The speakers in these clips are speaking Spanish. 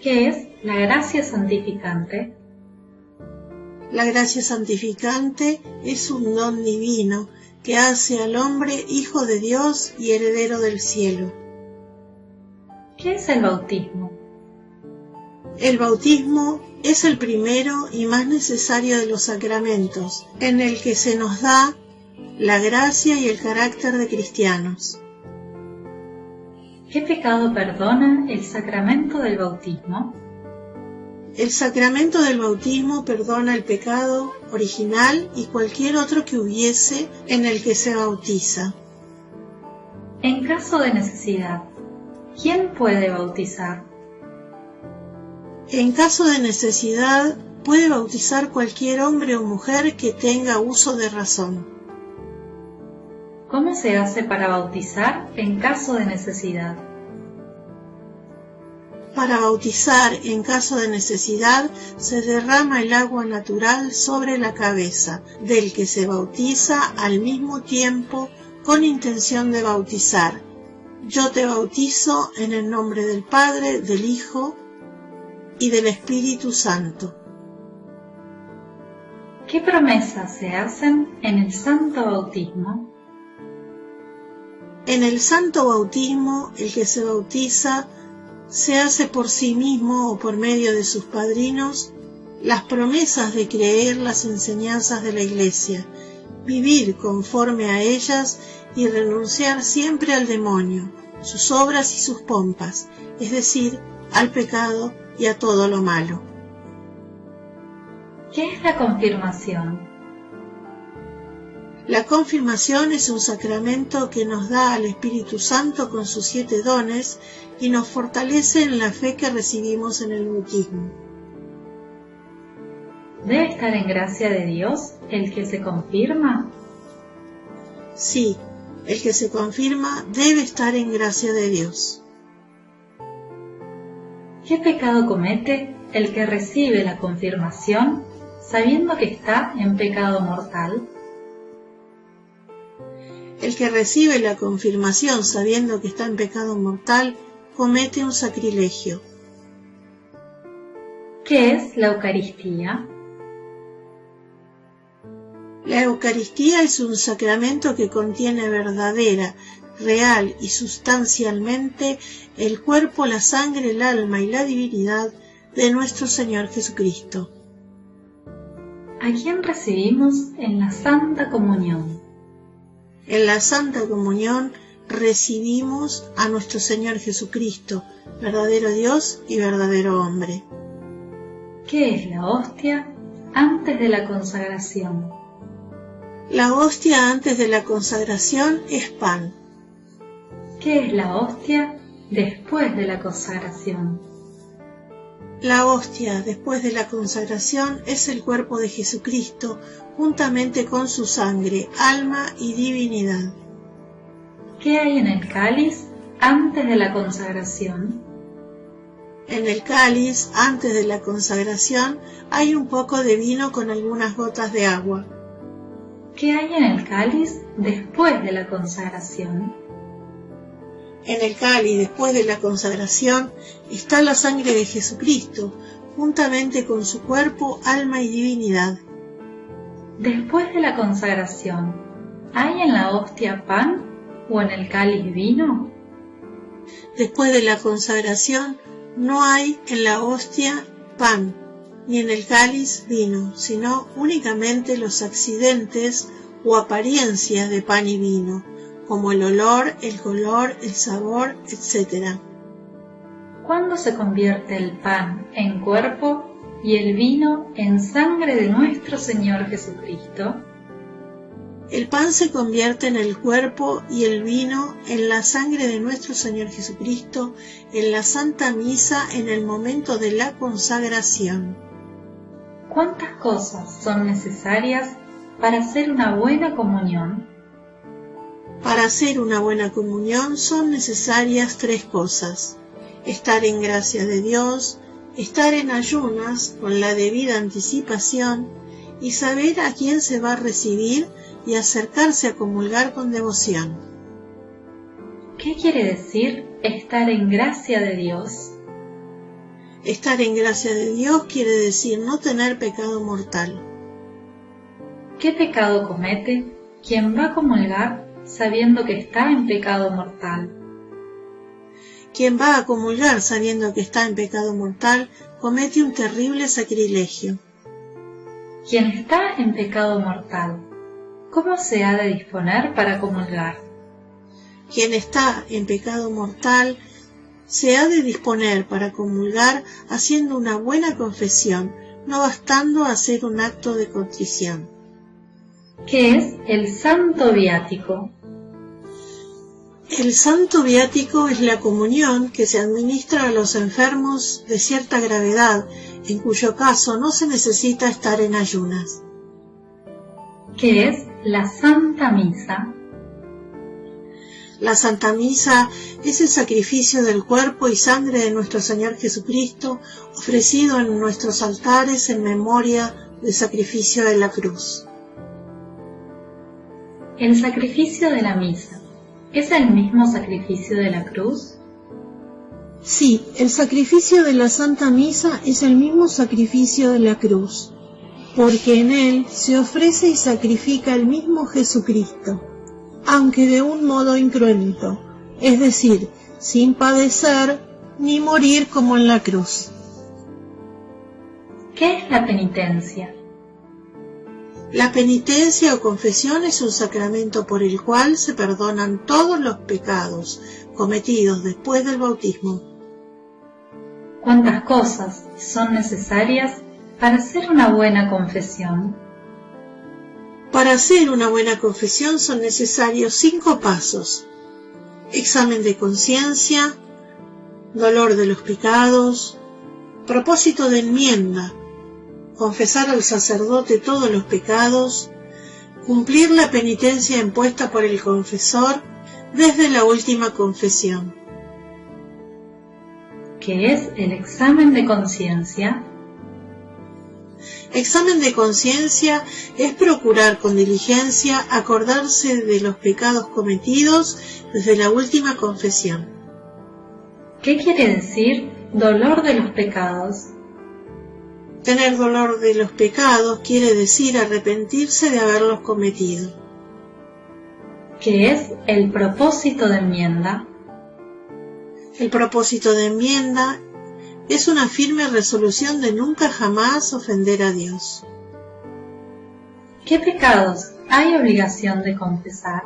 ¿Qué es la gracia santificante? La gracia santificante es un don divino que hace al hombre hijo de Dios y heredero del cielo. ¿Qué es el bautismo? El bautismo es el primero y más necesario de los sacramentos, en el que se nos da la gracia y el carácter de cristianos. ¿Qué pecado perdona el sacramento del bautismo? El sacramento del bautismo perdona el pecado original y cualquier otro que hubiese en el que se bautiza. En caso de necesidad, ¿quién puede bautizar? En caso de necesidad, puede bautizar cualquier hombre o mujer que tenga uso de razón. ¿Cómo se hace para bautizar en caso de necesidad? Para bautizar en caso de necesidad, se derrama el agua natural sobre la cabeza del que se bautiza al mismo tiempo con intención de bautizar. Yo te bautizo en el nombre del Padre, del Hijo y del Espíritu Santo. ¿Qué promesas se hacen en el santo bautismo? En el santo bautismo, el que se bautiza se hace por sí mismo o por medio de sus padrinos las promesas de creer las enseñanzas de la Iglesia, vivir conforme a ellas y renunciar siempre al demonio, sus obras y sus pompas, es decir, al pecado y a todo lo malo. ¿Qué es la confirmación? La confirmación es un sacramento que nos da al Espíritu Santo con sus 7 dones y nos fortalece en la fe que recibimos en el bautismo. ¿Debe estar en gracia de Dios el que se confirma? Sí, el que se confirma debe estar en gracia de Dios. ¿Qué pecado comete el que recibe la confirmación sabiendo que está en pecado mortal? El que recibe la confirmación sabiendo que está en pecado mortal comete un sacrilegio. ¿Qué es la Eucaristía? La Eucaristía es un sacramento que contiene verdadera, real y sustancialmente el cuerpo, la sangre, el alma y la divinidad de nuestro Señor Jesucristo. ¿A quién recibimos en la Santa Comunión? En la Santa Comunión recibimos a nuestro Señor Jesucristo, verdadero Dios y verdadero hombre. ¿Qué es la hostia antes de la consagración? La hostia antes de la consagración es pan. ¿Qué es la hostia después de la consagración? La hostia después de la consagración es el cuerpo de Jesucristo juntamente con su sangre, alma y divinidad. ¿Qué hay en el cáliz antes de la consagración? En el cáliz, antes de la consagración, hay un poco de vino con algunas gotas de agua. ¿Qué hay en el cáliz después de la consagración? En el cáliz, después de la consagración, está la sangre de Jesucristo, juntamente con su cuerpo, alma y divinidad. Después de la consagración, ¿hay en la hostia pan o en el cáliz vino? Después de la consagración, no hay en la hostia pan, ni en el cáliz vino, sino únicamente los accidentes o apariencias de pan y vino, como el olor, el color, el sabor, etc. ¿Cuándo se convierte el pan en cuerpo y el vino en sangre de nuestro Señor Jesucristo? El pan se convierte en el cuerpo y el vino en la sangre de nuestro Señor Jesucristo en la Santa Misa en el momento de la consagración. ¿Cuántas cosas son necesarias para hacer una buena comunión? Para hacer una buena comunión son necesarias 3 cosas: estar en gracia de Dios, estar en ayunas con la debida anticipación y saber a quién se va a recibir y acercarse a comulgar con devoción. ¿Qué quiere decir estar en gracia de Dios? Estar en gracia de Dios quiere decir no tener pecado mortal. ¿Qué pecado comete quien va a comulgar sabiendo que está en pecado mortal? Quien va a comulgar sabiendo que está en pecado mortal comete un terrible sacrilegio. Quien está en pecado mortal, ¿cómo se ha de disponer para comulgar? Quien está en pecado mortal se ha de disponer para comulgar haciendo una buena confesión, no bastando a hacer un acto de contrición. ¿Qué es el santo viático? El santo viático es la comunión que se administra a los enfermos de cierta gravedad, en cuyo caso no se necesita estar en ayunas. ¿Qué es la Santa Misa? La Santa Misa es el sacrificio del cuerpo y sangre de nuestro Señor Jesucristo, ofrecido en nuestros altares en memoria del sacrificio de la cruz. ¿El sacrificio de la misa es el mismo sacrificio de la cruz? Sí, el sacrificio de la Santa Misa es el mismo sacrificio de la cruz, porque en él se ofrece y sacrifica el mismo Jesucristo, aunque de un modo incruento, es decir, sin padecer ni morir como en la cruz. ¿Qué es la penitencia? La penitencia o confesión es un sacramento por el cual se perdonan todos los pecados cometidos después del bautismo. ¿Cuántas cosas son necesarias para hacer una buena confesión? Para hacer una buena confesión son necesarios 5 pasos: examen de conciencia, dolor de los pecados, propósito de enmienda, confesar al sacerdote todos los pecados, cumplir la penitencia impuesta por el confesor desde la última confesión. ¿Qué es el examen de conciencia? Examen de conciencia es procurar con diligencia acordarse de los pecados cometidos desde la última confesión. ¿Qué quiere decir dolor de los pecados? Tener dolor de los pecados quiere decir arrepentirse de haberlos cometido. ¿Qué es el propósito de enmienda? El propósito de enmienda es una firme resolución de nunca jamás ofender a Dios. ¿Qué pecados hay obligación de confesar?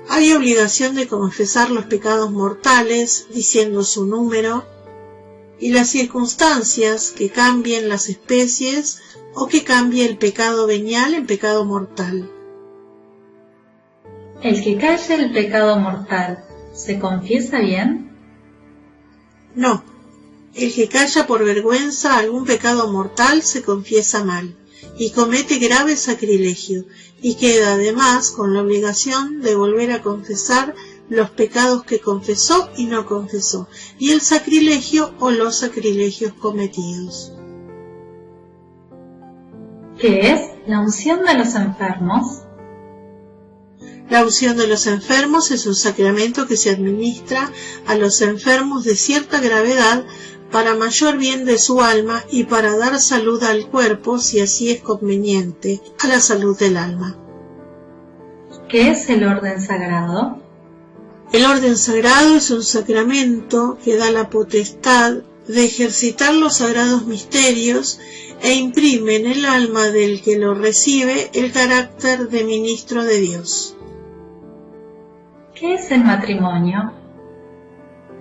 Hay obligación de confesar los pecados mortales, diciendo su número, y las circunstancias que cambien las especies o que cambie el pecado venial en pecado mortal. ¿El que calle el pecado mortal se confiesa bien? No, el que calla por vergüenza algún pecado mortal se confiesa mal y comete grave sacrilegio, y queda además con la obligación de volver a confesar los pecados que confesó y no confesó, y el sacrilegio o los sacrilegios cometidos. ¿Qué es la unción de los enfermos? La unción de los enfermos es un sacramento que se administra a los enfermos de cierta gravedad para mayor bien de su alma y para dar salud al cuerpo, si así es conveniente, a la salud del alma. ¿Qué es el orden sagrado? El orden sagrado es un sacramento que da la potestad de ejercitar los sagrados misterios e imprime en el alma del que lo recibe el carácter de ministro de Dios. ¿Qué es el matrimonio?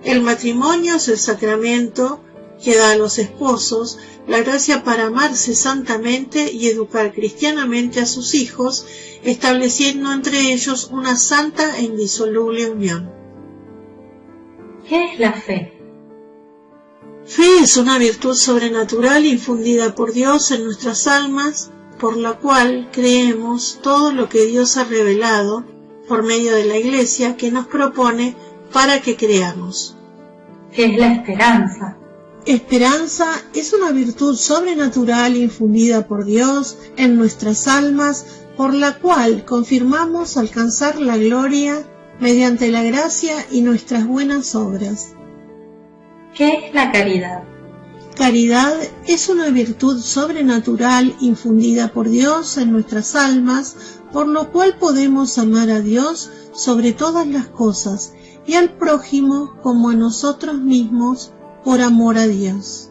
El matrimonio es el sacramento que da a los esposos la gracia para amarse santamente y educar cristianamente a sus hijos, estableciendo entre ellos una santa e indisoluble unión. ¿Qué es la fe? Fe es una virtud sobrenatural infundida por Dios en nuestras almas, por la cual creemos todo lo que Dios ha revelado por medio de la Iglesia que nos propone para que creamos. ¿Qué es la esperanza? Esperanza es una virtud sobrenatural infundida por Dios en nuestras almas, por la cual confirmamos alcanzar la gloria mediante la gracia y nuestras buenas obras. ¿Qué es la caridad? Caridad es una virtud sobrenatural infundida por Dios en nuestras almas, por lo cual podemos amar a Dios sobre todas las cosas y al prójimo como a nosotros mismos por amor a Dios.